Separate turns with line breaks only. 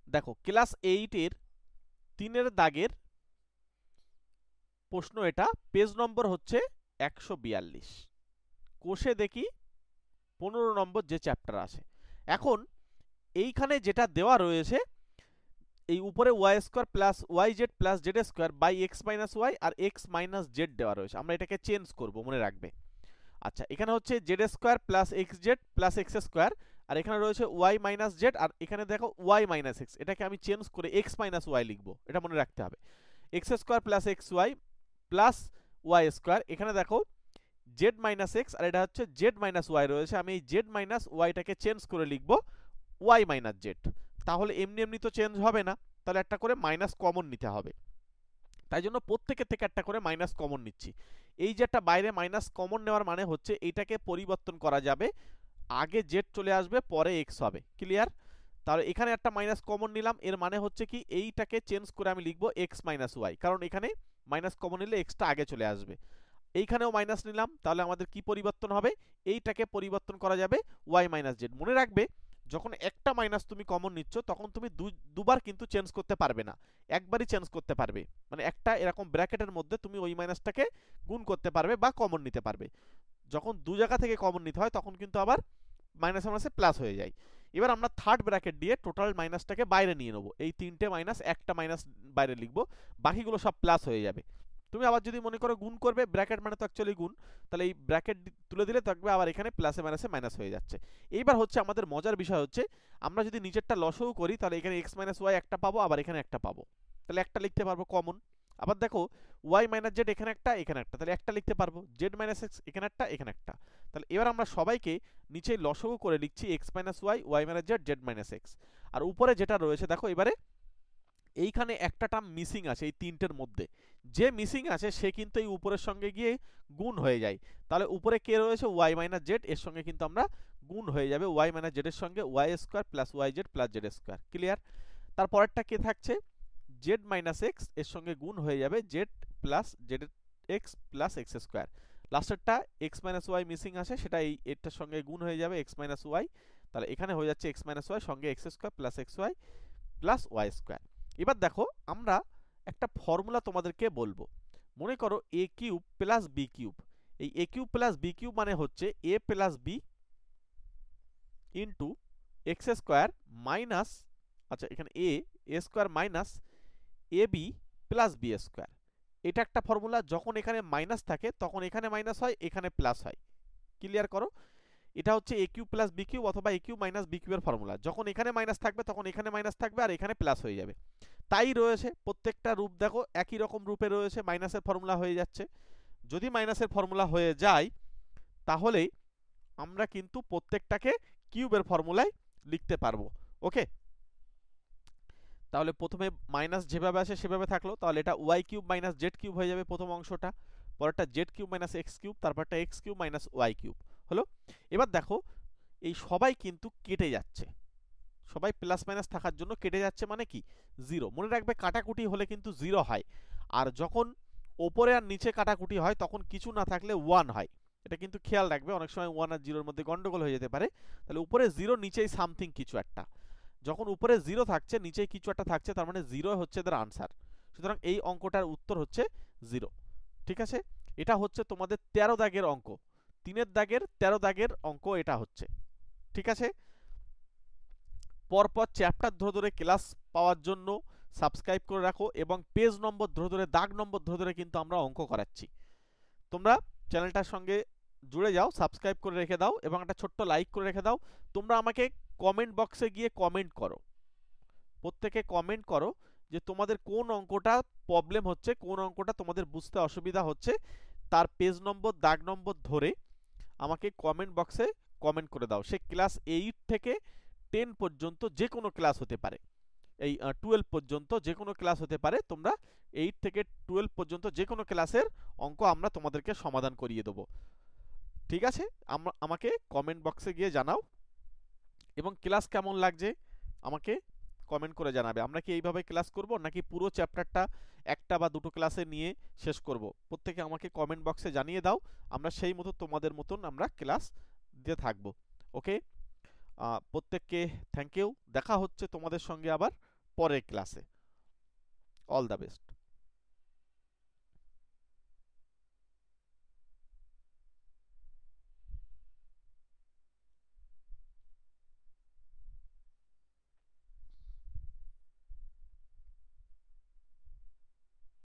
দেখো ক্লাস 8-এর 3-এর দাগের প্রশ্ন, এটা পেজ নম্বর হচ্ছে 142। কোষে দেখি 15 নম্বর যে চ্যাপ্টার আছে। এখন এইখানে যেটা দেওয়া রয়েছে, এই উপরে y square plus y z plus z square by x minus y আর এক্স মাইনাস জেড দেওয়া রয়েছে। আমরা এটাকে চেঞ্জ করব, মনে রাখবে। আচ্ছা, এখানে হচ্ছে Z square plus X Z plus X square, আর এখানে রয়েছে ওয়াই মাইনাস জেড, আর এখানে দেখো ওয়াই মাইনাস এক্স। এটাকে আমি চেঞ্জ করে এক্স মাইনাস ওয়াই লিখবো, এটা মনে রাখতে হবে। X square plus x Y plus Y square, এখানে দেখো জেড মাইনাস এক্স, আর এটা হচ্ছে জেড মাইনাস ওয়াই রয়েছে। আমি এই জেড মাইনাস ওয়াইটাকে চেঞ্জ করে লিখবো ওয়াই মাইনাস জেড। তাহলে এমনি এমনি তো চেঞ্জ হবে না, তাহলে একটা করে মাইনাস কমন নিতে হবে। তাই জন্য প্রত্যেকের থেকে একটা করে মাইনাস কমন নিচ্ছি। এই যে একটা বাইরে মাইনাস কমন নেওয়ার মানে হচ্ছে এইটাকে পরিবর্তন করা যাবে, আগে জেড চলে আসবে পরে এক্স হবে। ক্লিয়ার? তাহলে এখানে একটা মাইনাস কমন নিলাম, এর মানে হচ্ছে কি এইটাকে চেঞ্জ করে আমি লিখবো এক্স মাইনাস ওয়াই, কারণ এখানে মাইনাস কমন নিলে এক্সটা আগে চলে আসবে। এইখানেও মাইনাস নিলাম, তাহলে আমাদের কি পরিবর্তন হবে, এইটাকে পরিবর্তন করা যাবে ওয়াই মাইনাস জেড। মনে রাখবে, যখন একটা মাইনাস তুমি কমন নিচ্ছ তখন তুমি দুবার কিন্তু চেঞ্জ করতে পারবে না, একবারই চেঞ্জ করতে পারবে। মানে একটা এরকম ব্র্যাকেটের মধ্যে তুমি ওই মাইনাসটাকে গুণ করতে পারবে বা কমন নিতে পারবে। যখন দু জায়গা থেকে কমন নিতে হয় তখন কিন্তু আবার মাইনাস মাইনাসে প্লাস হয়ে যায়। এবার আমরা থার্ড ব্র্যাকেট দিয়ে টোটাল মাইনাসটাকে বাইরে নিয়ে নেবো, এই তিনটে মাইনাস একটা মাইনাস বাইরে লিখবো, বাকিগুলো সব প্লাস হয়ে যাবে। তুমি আবার যদি মনে করো গুণ করবে, ব্র্যাকেট মানে তো অ্যাকচুয়ালি গুণ, তাহলে এই ব্র্যাকেট তুলে দিলে থাকবে আবার এখানে প্লাসে মাইনাসে মাইনাস হয়ে যাচ্ছে। এইবার হচ্ছে আমাদের মজার বিষয় হচ্ছে, আমরা যদি নিচেরটা লসও করি তাহলে এখানে এক্স মাইনাস ওয়াই একটা পাবো, আবার এখানে একটা পাবো, তাহলে একটা লিখতে পারবো কমন। আবার দেখো ওয়াই মাইনাস জেড এখানে একটা এখানে একটা, তাহলে একটা লিখতে পারবো, জেড মাইনাস এক্স এখানে একটা এখানে একটা। তাহলে এবার আমরা সবাইকে নিচে লসগু করে লিখছি X minus Y Y minus Z Z minus X. আর উপরে যেটা রয়েছে দেখো, এবারে এইখানে একটা টার্ম মিসিং আছে এই তিনটের মধ্যে, যে মিসিং আছে সে কিন্তু এই উপরের সঙ্গে গিয়ে গুণ হয়ে যায়। তাহলে উপরে কে রয়েছে, ওয়াই মাইনাস জেড, এর সঙ্গে কিন্তু আমরা গুণ হয়ে যাবে ওয়াই মাইনাস জেডের সঙ্গে y square plus y z plus z square. Clear? তারপরেরটা কে থাকছে, জেড মাইনাস এক্স, এর সঙ্গে গুণ হয়ে যাবে Z plus Z X plus X square. লাস্টেরটা এক্স মাইনাস ওয়াই মিসিং আছে, সেটা এই এটার সঙ্গে গুণ হয়ে যাবে এক্স মাইনাস ওয়াই। তাহলে এখানে হয়ে যাচ্ছে এক্স মাইনাস ওয়াই সঙ্গে X square plus x Y plus Y square. এবার দেখো আমরা একটা ফর্মুলা তোমাদেরকে বলবো। মনে করো A cube plus B cube, এই A cube plus B cube মানে হচ্ছে A plus B into X square minus, আচ্ছা এখানে A square minus A B plus B square. এটা একটা ফর্মুলা, যখন এখানে মাইনাস থাকে তখন এখানে মাইনাস হয় এখানে প্লাস হয়। ক্লিয়ার করো? এটা হচ্ছে এ কিউব প্লাস বি কিউব অথবা এ কিউব মাইনাস বি কিউবের ফর্মুলা, যখন এখানে মাইনাস থাকবে তখন এখানে মাইনাস থাকবে আর এখানে প্লাস হয়ে যাবে। তাই রয়েছে প্রত্যেকটা রূপ, দেখো একই রকম রূপে রয়েছে, মাইনাসের ফর্মুলা হয়ে যাচ্ছে। যদি মাইনাসের ফর্মুলা হয়ে যায় তাহলে আমরা কিন্তু প্রত্যেকটাকে কিউবের ফর্মুলায় লিখতে পারবো। ওকে, তাহলে প্রথমে মাইনাস যেভাবে আসে সেভাবে থাকলো, তাহলে এটা Y cube minus Z cube হয়ে যাবে প্রথম অংশটা, পরেরটা Z cube minus X cube, তারপরটা X cube minus Y cube হলো। এবার দেখো এই সবাই কিন্তু কেটে যাচ্ছে, সবাই প্লাস মাইনাস থাকার জন্য কেটে যাচ্ছে, মানে কি জিরো। মনে রাখবে কাটাকুটি হলে কিন্তু জিরো হয়, আর যখন ওপরে আর নিচে কাটাকুটি হয় তখন কিছু না থাকলে ওয়ান হয়। এটা কিন্তু খেয়াল রাখবে, অনেক সময় ওয়ান আর জিরোর মধ্যে গন্ডগোল হয়ে যেতে পারে। তাহলে উপরে জিরো নিচেই সামথিং কিছু একটা, যখন উপরে জিরো থাকছে নিচে কিছু একটা থাকছে, তার মানে জিরো হচ্ছে এদের আনসার। সুতরাং এই অঙ্কটার উত্তর হচ্ছে জিরো। ঠিক আছে? এটা হচ্ছে তোমাদের 13 দাগের অঙ্ক, 3-এর দাগের 13 দাগের অঙ্ক এটা হচ্ছে। ঠিক আছে? পরপর চ্যাপ্টার ধরে ধরে ক্লাস পাওয়ার জন্য সাবস্ক্রাইব করে রাখো, এবং পেজ নম্বর ধরে ধরে দাগ নম্বর ধরে ধরে কিন্তু আমরা অঙ্ক করাচ্ছি। তোমরা চ্যানেলটার সঙ্গে জুড়ে যাও, সাবস্ক্রাইব করে রেখে দাও এবং একটা ছোট্ট লাইক করে রেখে দাও। তোমরা আমাকে কমেন্ট বক্সে গিয়ে কমেন্ট করো, প্রত্যেকে কমেন্ট করো যে তোমাদের কোন অঙ্কটা প্রবলেম হচ্ছে, কোন অঙ্কটা তোমাদের বুঝতে অসুবিধা হচ্ছে, তার পেজ নম্বর দাগ নম্বর ধরে আমাকে কমেন্ট বক্সে কমেন্ট করে দাও। সে ক্লাস 8 থেকে 10 পর্যন্ত যে কোনো ক্লাস হতে পারে, এই 12 পর্যন্ত যে কোনো ক্লাস হতে পারে। তোমরা 8 থেকে 12 পর্যন্ত যে কোনো ক্লাসের অঙ্ক আমরা তোমাদেরকে সমাধান করিয়ে দেবো। ঠিক আছে? আমাকে কমেন্ট বক্সে গিয়ে জানাও, এবং ক্লাস কেমন লাগছে আমাকে কমেন্ট করে জানাবে। আমরা কি এইভাবে ক্লাস করব নাকি পুরো চ্যাপ্টারটা একটা বা দুটো ক্লাসে নিয়ে শেষ করব, প্রত্যেকে আমাকে কমেন্ট বক্সে জানিয়ে দাও। আমরা সেই মতো তোমাদের মতন আমরা ক্লাস দিতে থাকবো। ওকে, প্রত্যেককে থ্যাংক ইউ। দেখা হচ্ছে তোমাদের সঙ্গে আবার পরের ক্লাসে। All the best.